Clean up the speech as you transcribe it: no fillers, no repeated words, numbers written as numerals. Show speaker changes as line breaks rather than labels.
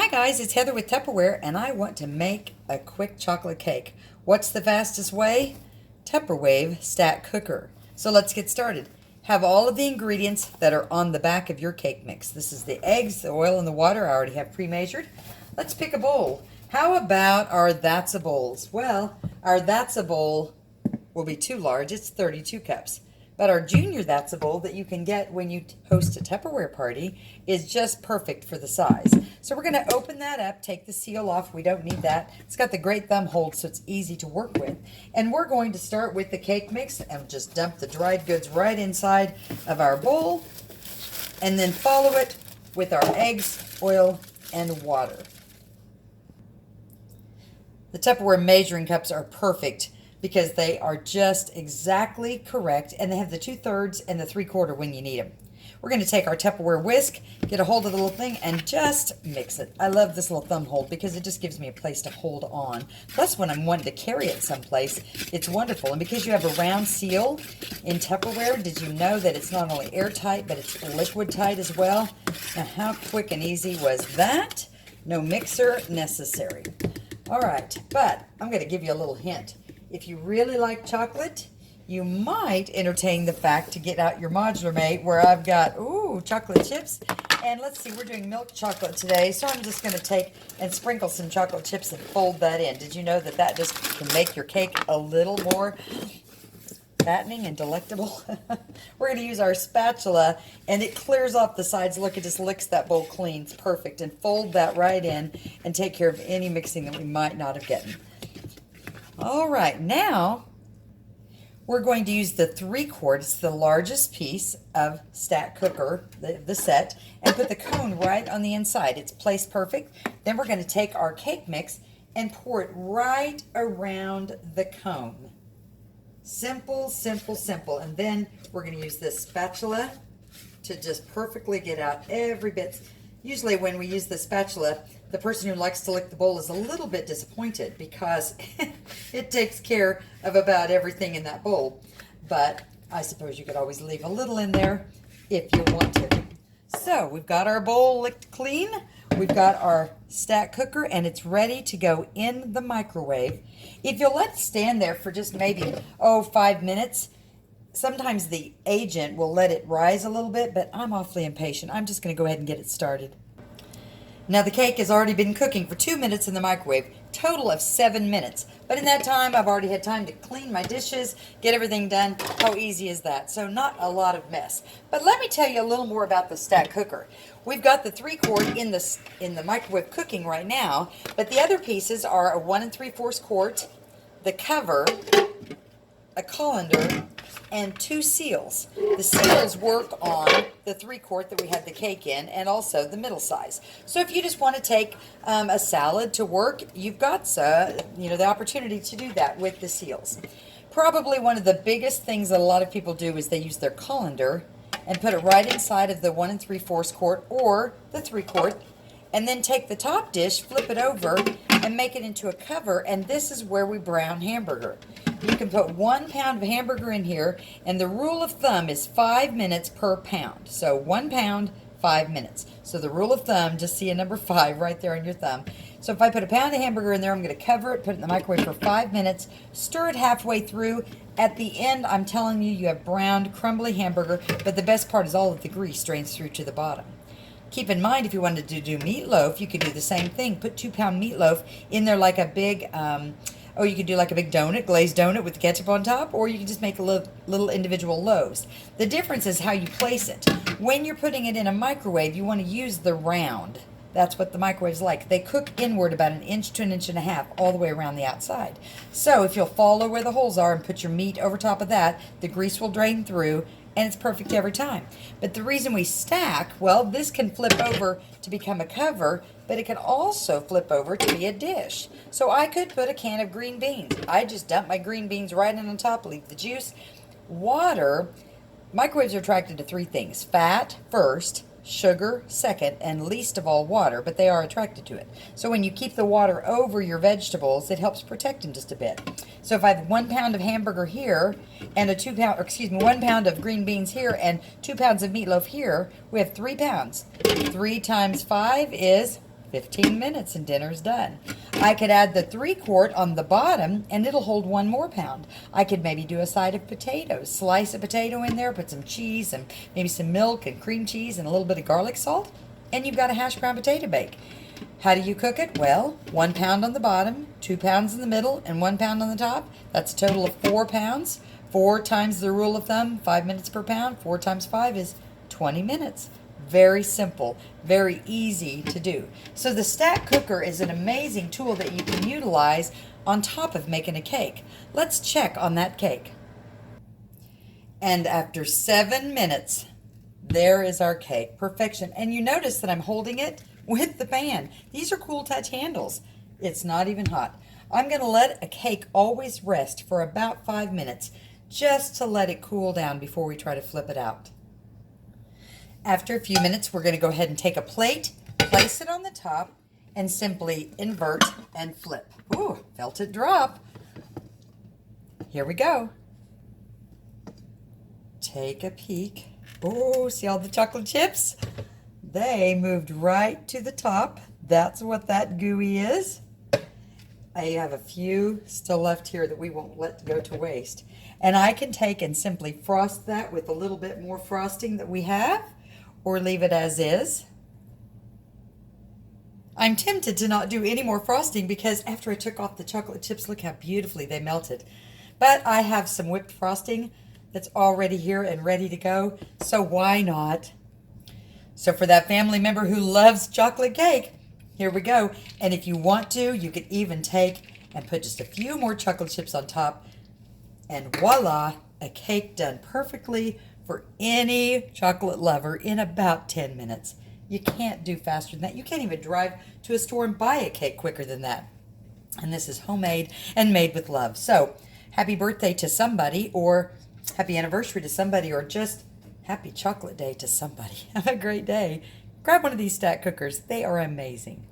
Hi guys, it's Heather with Tupperware, and I want to make a quick chocolate cake. What's the fastest way? Tupperwave Stack Cooker. So let's get started. Have all of the ingredients that are on the back of your cake mix. This is the eggs, the oil, and the water I already have pre-measured. Let's pick a bowl. How about our That's a Bowls? Well, our That's a Bowl will be too large. It's 32 cups. But our junior That's a Bowl that you can get when you host a Tupperware party is just perfect for the size. So we're going to open that up, take the seal off. We don't need that. It's got the great thumb hold, so it's easy to work with. And we're going to start with the cake mix and just dump the dried goods right inside of our bowl, and then follow it with our eggs, oil, and water. The Tupperware measuring cups are perfect because they are just exactly correct, and they have the 2/3 and the 3/4 when you need them. We're going to take our Tupperware whisk, get a hold of the little thing, and just mix it. I love this little thumb hold because it just gives me a place to hold on. Plus, when I'm wanting to carry it someplace, it's wonderful. And because you have a round seal in Tupperware, did you know that it's not only airtight, but it's liquid tight as well? Now, how quick and easy was that? No mixer necessary. All right, but I'm going to give you a little hint. If you really like chocolate, you might entertain the fact to get out your Modular Mate, where I've got, chocolate chips. And let's see, we're doing milk chocolate today, so I'm just going to take and sprinkle some chocolate chips and fold that in. Did you know that that just can make your cake a little more fattening and delectable? We're going to use our spatula, and it clears off the sides. Look, it just licks that bowl clean. It's perfect. And fold that right in and take care of any mixing that we might not have gotten. All right, now we're going to use the 3/4, it's the largest piece of Stack Cooker, the set, and put the cone right on the inside. It's placed perfect. Then we're going to take our cake mix and pour it right around the cone. Simple, simple, simple. And then we're going to use this spatula to just perfectly get out every bit. Usually when we use the spatula, the person who likes to lick the bowl is a little bit disappointed because it takes care of about everything in that bowl. But I suppose you could always leave a little in there if you want to. So we've got our bowl licked clean. We've got our Stack Cooker, and it's ready to go in the microwave. If you'll let it stand there for just maybe, 5 minutes, sometimes the agent will let it rise a little bit, but I'm awfully impatient. I'm just going to go ahead and get it started. Now the cake has already been cooking for 2 minutes in the microwave, total of 7 minutes. But in that time, I've already had time to clean my dishes, get everything done. How easy is that? So not a lot of mess. But let me tell you a little more about the Stack Cooker. We've got the 3/4 in the microwave cooking right now, but the other pieces are a 1 3/4 quart, the cover, a colander, and 2 seals. The seals work on the 3/4 that we had the cake in, and also the middle size. So if you just want to take a salad to work, you've got the opportunity to do that with the seals. Probably one of the biggest things that a lot of people do is they use their colander and put it right inside of the 1 3/4 quart or the 3/4, and then take the top dish, flip it over, and make it into a cover, and this is where we brown hamburger. You can put 1 pound of hamburger in here, and the rule of thumb is 5 minutes per pound. So 1 pound, 5 minutes. So the rule of thumb, just see a number 5 right there on your thumb. So if I put a pound of hamburger in there, I'm going to cover it, put it in the microwave for 5 minutes, stir it halfway through. At the end, I'm telling you, you have browned, crumbly hamburger, but the best part is all of the grease drains through to the bottom. Keep in mind, if you wanted to do meatloaf, you could do the same thing. Put 2-pound meatloaf in there like a big, you could do like a big donut, glazed donut with ketchup on top, or you can just make a little individual loaves. The difference is how you place it. When you're putting it in a microwave, you want to use the round. That's what the microwave's like. They cook inward about 1 inch to 1.5 inches all the way around the outside. So if you'll follow where the holes are and put your meat over top of that, the grease will drain through, and it's perfect every time. But the reason we stack, well, this can flip over to become a cover, but it can also flip over to be a dish. So I could put a can of green beans. I just dump my green beans right in on top, leave the juice. Water, microwaves are attracted to 3 things. Fat first, sugar second, and least of all water, but they are attracted to it. So when you keep the water over your vegetables, it helps protect them just a bit. So if I have 1 pound of hamburger here and 1 pound of green beans here and 2 pounds of meatloaf here, we have 3 pounds. 3 times 5 is 15 minutes and dinner's done. I could add the 3-quart on the bottom and it'll hold 1 more pound. I could maybe do a side of potatoes, slice a potato in there, put some cheese and maybe some milk and cream cheese and a little bit of garlic salt, and you've got a hash brown potato bake. How do you cook it? Well, 1 pound on the bottom, 2 pounds in the middle, and 1 pound on the top. That's a total of 4 pounds. 4 times the rule of thumb, 5 minutes per pound. 4 times 5 is 20 minutes. Very simple, very easy to do. So the stack cooker is an amazing tool that you can utilize on top of making a cake. Let's check on that cake. And after 7 minutes, there is our cake. Perfection. And you notice that I'm holding it with the pan. These are Cool Touch handles. It's not even hot. I'm going to let a cake always rest for about 5 minutes just to let it cool down before we try to flip it out. After a few minutes, we're going to go ahead and take a plate, place it on the top, and simply invert and flip. Ooh, felt it drop. Here we go. Take a peek. Oh, see all the chocolate chips? They moved right to the top. That's what that gooey is. I have a few still left here that we won't let go to waste. And I can take and simply frost that with a little bit more frosting that we have, or leave it as is. I'm tempted to not do any more frosting because after I took off the chocolate chips, look how beautifully they melted. But I have some whipped frosting that's already here and ready to go, so why not? So for that family member who loves chocolate cake, here we go. And if you want to, you could even take and put just a few more chocolate chips on top, and voila, a cake done perfectly for any chocolate lover in about 10 minutes. You can't do faster than that. You can't even drive to a store and buy a cake quicker than that. And this is homemade and made with love. So happy birthday to somebody, or happy anniversary to somebody, or just happy chocolate day to somebody. Have a great day. Grab one of these stack cookers. They are amazing.